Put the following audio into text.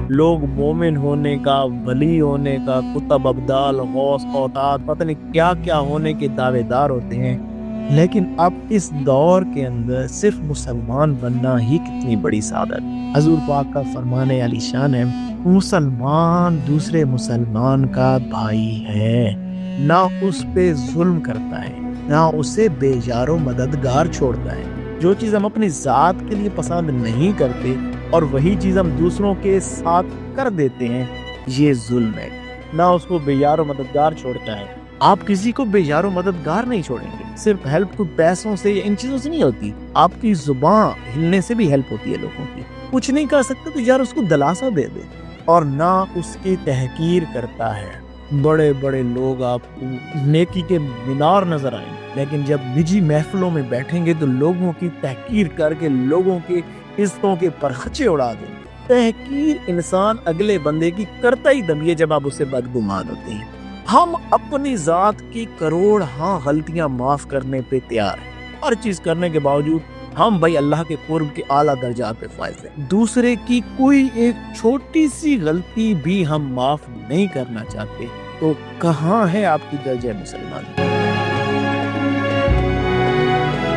لوگ مومن ہونے کا، ولی ہونے کا، کتب ابدال، غوث اوتاد، پتہ نہیں کیا کیا ہونے کے دعوے دار ہوتے ہیں، لیکن اب اس دور کے اندر صرف مسلمان بننا ہی کتنی بڑی سعادت۔ حضور پاک کا فرمان علی شان ہے، مسلمان دوسرے مسلمان کا بھائی ہے، نہ اس پہ ظلم کرتا ہے، نہ اسے بے یار و مددگار چھوڑتا ہے۔ جو چیز ہم اپنی ذات کے لیے پسند نہیں کرتے اور وہی چیز ہم دوسروں کے ساتھ کر دیتے ہیں، یہ ظلم ہے۔ نہ اس کو بے یار و مددگار چھوڑتا ہے۔ آپ کسی کو بے یار و مددگار نہیں چھوڑیں گے، صرف ہیلپ کو پیسوں سے یا ان چیزوں سے نہیں ہوتی، آپ کی زبان ہلنے سے بھی ہیلپ ہوتی ہے لوگوں کی۔ کچھ نہیں کر سکتے تو یار اس کو دلاسا دے دے، اور نہ اس کی تحقیر کرتا ہے۔ بڑے بڑے لوگ آپ کو نیکی کے مینار نظر آئیں، لیکن جب نجی محفلوں میں بیٹھیں گے تو لوگوں کی تحقیر کر کے لوگوں کے عزتوں کے پرخچے اڑا دیں گے۔ تحقیر انسان اگلے بندے کی کرتا ہی دم یہ جب آپ اسے بدگمان ہوتے ہیں۔ ہم اپنی ذات کی کروڑ غلطیاں معاف کرنے پہ تیار ہیں، ہر چیز کرنے کے باوجود ہم بھائی اللہ کے قرب کے اعلیٰ درجات پہ فائز ہیں۔ دوسرے کی کوئی ایک چھوٹی سی غلطی بھی ہم معاف نہیں کرنا چاہتے، تو کہاں ہے آپ کی درجہ مسلمان؟